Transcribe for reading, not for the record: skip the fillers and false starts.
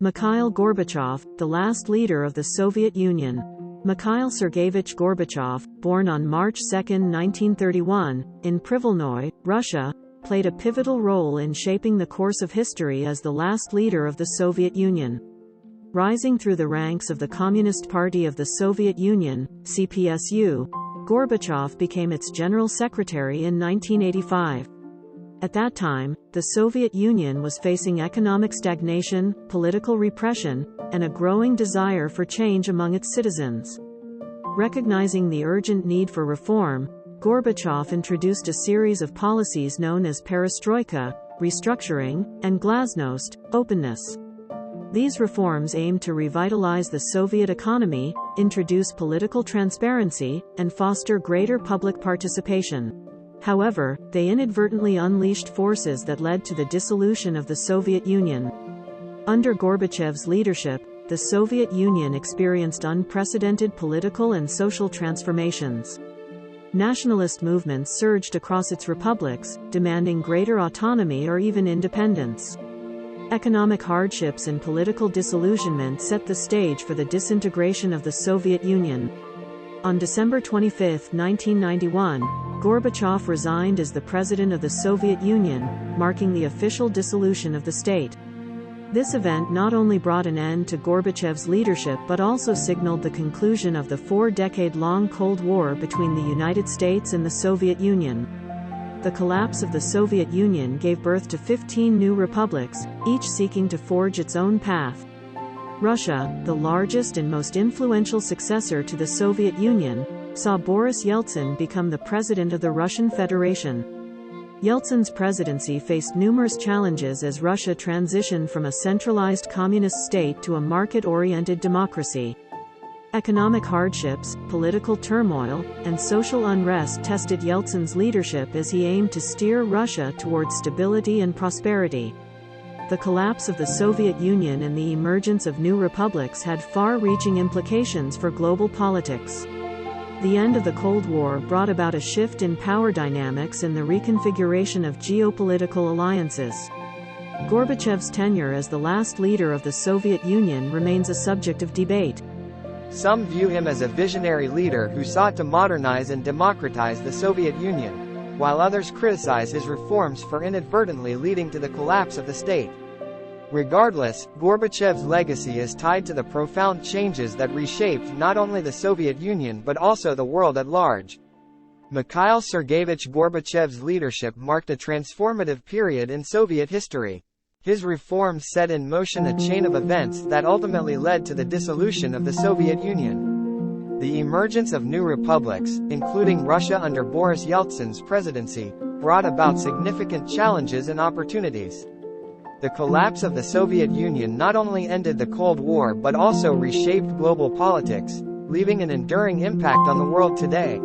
Mikhail Gorbachev, the last leader of the Soviet Union. Mikhail Sergeyevich Gorbachev, born on March 2, 1931, in Privolnoye, Russia, played a pivotal role in shaping the course of history as the last leader of the Soviet Union. Rising through the ranks of the Communist Party of the Soviet Union, CPSU, Gorbachev became its General Secretary in 1985. At that time, the Soviet Union was facing economic stagnation, political repression, and a growing desire for change among its citizens. Recognizing the urgent need for reform, Gorbachev introduced a series of policies known as perestroika, restructuring, and glasnost, openness. These reforms aimed to revitalize the Soviet economy, introduce political transparency, and foster greater public participation. However, they inadvertently unleashed forces that led to the dissolution of the Soviet Union. Under Gorbachev's leadership, the Soviet Union experienced unprecedented political and social transformations. Nationalist movements surged across its republics, demanding greater autonomy or even independence. Economic hardships and political disillusionment set the stage for the disintegration of the Soviet Union. On December 25, 1991, Gorbachev resigned as the president of the Soviet Union, marking the official dissolution of the state. This event not only brought an end to Gorbachev's leadership but also signaled the conclusion of the 4-decade-long Cold War between the United States and the Soviet Union. The collapse of the Soviet Union gave birth to 15 new republics, each seeking to forge its own path. Russia, the largest and most influential successor to the Soviet Union, saw Boris Yeltsin become the president of the Russian Federation. Yeltsin's presidency faced numerous challenges as Russia transitioned from a centralized communist state to a market-oriented democracy. Economic hardships, political turmoil, and social unrest tested Yeltsin's leadership as he aimed to steer Russia towards stability and prosperity. The collapse of the Soviet Union and the emergence of new republics had far-reaching implications for global politics. The end of the Cold War brought about a shift in power dynamics and the reconfiguration of geopolitical alliances. Gorbachev's tenure as the last leader of the Soviet Union remains a subject of debate. Some view him as a visionary leader who sought to modernize and democratize the Soviet Union, while others criticize his reforms for inadvertently leading to the collapse of the state. Regardless, Gorbachev's legacy is tied to the profound changes that reshaped not only the Soviet Union but also the world at large. Mikhail Sergeyevich Gorbachev's leadership marked a transformative period in Soviet history. His reforms set in motion a chain of events that ultimately led to the dissolution of the Soviet Union. The emergence of new republics, including Russia under Boris Yeltsin's presidency, brought about significant challenges and opportunities. The collapse of the Soviet Union not only ended the Cold War but also reshaped global politics, leaving an enduring impact on the world today.